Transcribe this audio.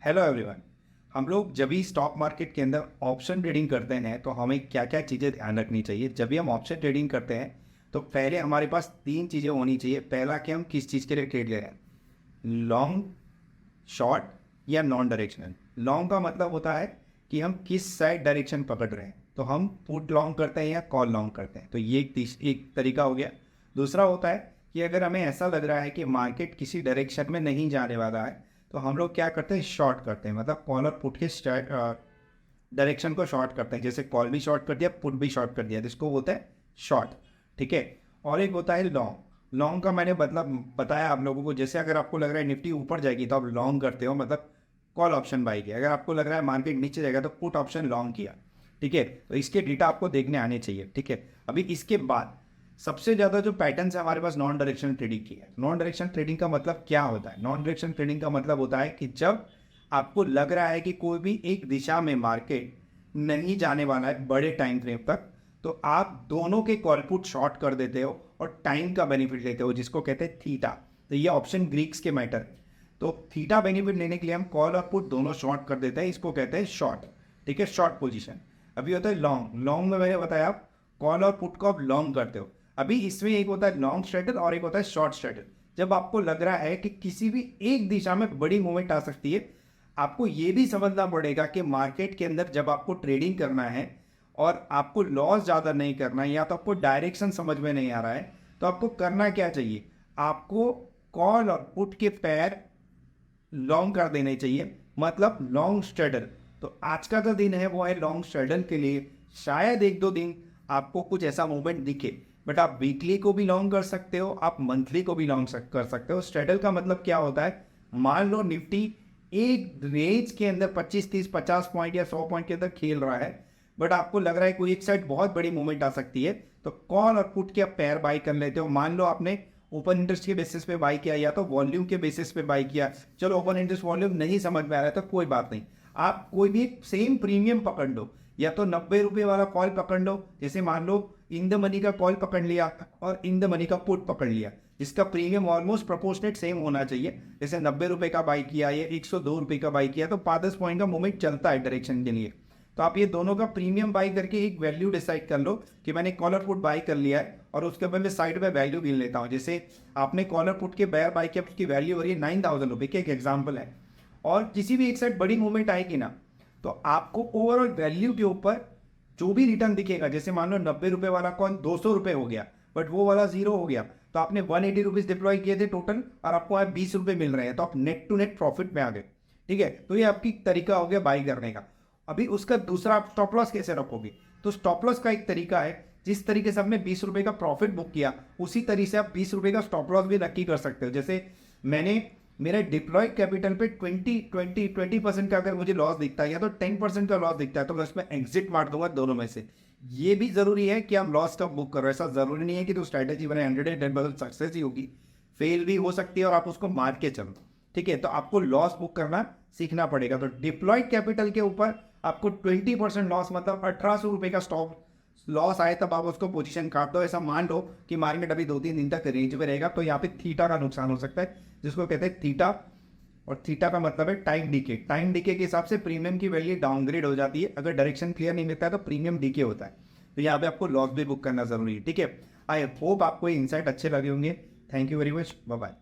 Hello everyone. हम लोग जब भी स्टॉक मार्केट के अंदर ऑप्शन ट्रेडिंग करते हैं तो हमें क्या क्या चीज़ें ध्यान रखनी चाहिए। जब भी हम ऑप्शन ट्रेडिंग करते हैं तो पहले हमारे पास तीन चीज़ें होनी चाहिए। पहला कि हम किस चीज़ के लिए ट्रेड ले रहे हैं, लॉन्ग, शॉर्ट या नॉन डायरेक्शनल। लॉन्ग का मतलब होता है कि हम किस साइड डायरेक्शन पकड़ रहे हैं, तो हम पुट लॉन्ग करते हैं या कॉल लॉन्ग करते हैं। तो ये एक तरीका हो गया। दूसरा होता है कि अगर हमें ऐसा लग रहा है कि मार्केट किसी डायरेक्शन में नहीं जाने वाला है तो हम लोग क्या करते हैं, शॉर्ट करते हैं। मतलब कॉल और पुट के डायरेक्शन को शॉर्ट करते हैं। जैसे कॉल भी शॉर्ट कर दिया, पुट भी शॉर्ट कर दिया, जिसको बोलते हैं शॉर्ट। ठीक है। और एक होता है लॉन्ग। लॉन्ग का मैंने मतलब बताया आप लोगों को। जैसे अगर आपको लग रहा है निफ्टी ऊपर जाएगी तो आप लॉन्ग करते हो, मतलब कॉल ऑप्शन बाई किया। अगर आपको लग रहा है मार्केट नीचे जाएगा तो पुट ऑप्शन लॉन्ग किया। ठीक है। तो इसके डेटा आपको देखने आने चाहिए। ठीक है। अभी इसके बाद सबसे ज़्यादा जो पैटर्न्स है हमारे पास नॉन डायरेक्शनल ट्रेडिंग की है। नॉन डायरेक्शनल ट्रेडिंग का मतलब क्या होता है? नॉन डायरेक्शनल ट्रेडिंग का मतलब होता है कि जब आपको लग रहा है कि कोई भी एक दिशा में मार्केट नहीं जाने वाला है बड़े टाइम फ्रेम तक, तो आप दोनों के कॉल पुट शॉर्ट कर देते हो और टाइम का बेनिफिट लेते हो, जिसको कहते हैं थीटा। तो ये ऑप्शन ग्रीक्स के मैटर। तो थीटा बेनिफिट लेने के लिए हम कॉल और पुट दोनों शॉर्ट कर देते हैं, इसको कहते हैं शॉर्ट। ठीक है, शॉर्ट पोजीशन। अभी होता है लॉन्ग। लॉन्ग में मैंने बताया आप कॉल और पुट को आप लॉन्ग करते हो। अभी इसमें एक होता है लॉन्ग स्ट्रेटल और एक होता है शॉर्ट स्ट्रेटल। जब आपको लग रहा है कि किसी भी एक दिशा में बड़ी मूवमेंट आ सकती है, आपको ये भी समझना पड़ेगा कि मार्केट के अंदर जब आपको ट्रेडिंग करना है और आपको लॉस ज़्यादा नहीं करना है या तो आपको डायरेक्शन समझ में नहीं आ रहा है, तो आपको करना क्या चाहिए? आपको कॉल और पुट के पैर लॉन्ग कर देने चाहिए, मतलब लॉन्ग स्ट्रेडल। तो आज का जो दिन है वो है लॉन्ग स्ट्रेडल के लिए। शायद एक दो दिन आपको कुछ ऐसा मूवमेंट दिखे, बट आप वीकली को भी लॉन्ग कर सकते हो, आप मंथली को भी लॉन्ग कर सकते हो। स्ट्रेडल का मतलब क्या होता है? मान लो निफ्टी एक रेंज के अंदर 25 30 50 पॉइंट या 100 पॉइंट के अंदर खेल रहा है, बट आपको लग रहा है कोई एक साइड बहुत बड़ी मूवमेंट आ सकती है, तो कॉल और पुट के आप पैर बाई कर लेते हो। मान लो आपने ओपन इंटरेस्ट के बेसिस पे बाई किया या तो वॉल्यूम के बेसिस पे बाई किया। चलो ओपन इंटरेस्ट वॉल्यूम नहीं समझ में आ रहा है तो कोई बात नहीं, आप कोई भी सेम प्रीमियम पकड़ लो, या तो 90 रुपये वाला कॉल पकड़ लो। जैसे मान लो इन द मनी का कॉल पकड़ लिया और इन द मनी का पुट पकड़ लिया, जिसका प्रीमियम ऑलमोस्ट प्रोपोर्शनेट सेम होना चाहिए। जैसे 90 रुपये का बाई किया या 102 रुपये का बाई किया तो 5-10 पॉइंट का मूवमेंट चलता है डायरेक्शन के लिए। तो आप ये दोनों का प्रीमियम बाई करके एक वैल्यू डिसाइड कर लो कि मैंने कॉलर पुट बाई कर लिया है, और उसके बाद मैं साइड में वैल्यू गिन लेता हूँ। जैसे आपने कॉलर पुट के बैर बाई किया, उसकी वैल्यू हो रही है 9,000 रुपये की, एक एग्जाम्पल है। और किसी भी एक साइड बड़ी मूवमेंट आएगी ना, तो आपको ओवरऑल वैल्यू के ऊपर जो भी रिटर्न दिखेगा, जैसे मान लो 90 रुपये वाला कॉइन 200 रुपये हो गया बट वो वाला जीरो हो गया, तो आपने 180 रुपीज़ डिप्लॉय किए थे टोटल और आपको आज 20 रुपये मिल रहे हैं, तो आप नेट टू नेट प्रॉफिट में आ गए। ठीक है, तो ये आपकी तरीका हो गया बाई करने का। अभी उसका दूसरा, आप स्टॉप लॉस कैसे रखोगे? तो स्टॉप लॉस का एक तरीका है, जिस तरीके से आपने 20 रुपये का प्रॉफिट बुक किया उसी तरीके से आप 20 रुपये का स्टॉप लॉस भी नक्की कर सकते हो। जैसे मैंने मेरे डिप्लॉय कैपिटल पे 20% का अगर मुझे लॉस दिखता है या तो 10% का लॉस दिखता है, तो मैं उसमें एग्जिट मार दूंगा दोनों में से। ये भी जरूरी है कि आप लॉस कब बुक करो। ऐसा जरूरी नहीं है कि तो स्ट्रैटेजी बने 110% सक्सेस ही होगी, फेल भी हो सकती है और आप उसको मार के चलो। ठीक है, तो आपको लॉस बुक करना सीखना पड़ेगा। तो डिप्लॉयड कैपिटल के ऊपर आपको 20% लॉस, मतलब 1800 रुपये का स्टॉप लॉस आए तब आप उसको पोजीशन काट दो। ऐसा मान लो कि मार्केट अभी 2-3 दिन तक रेंज में रहेगा, तो यहाँ पे थीटा का नुकसान हो सकता है, जिसको कहते हैं थीटा। और थीटा का मतलब है टाइम डीके। टाइम डीके के हिसाब से प्रीमियम की वैल्यू डाउनग्रेड हो जाती है। अगर डायरेक्शन क्लियर नहीं मिलता है तो प्रीमियम डीके होता है। तो यहाँ पे आपको लॉस भी बुक करना जरूरी है। ठीक है, आई होप आपको ये इंसाइट अच्छे लगे होंगे। Thank you very much, bye bye.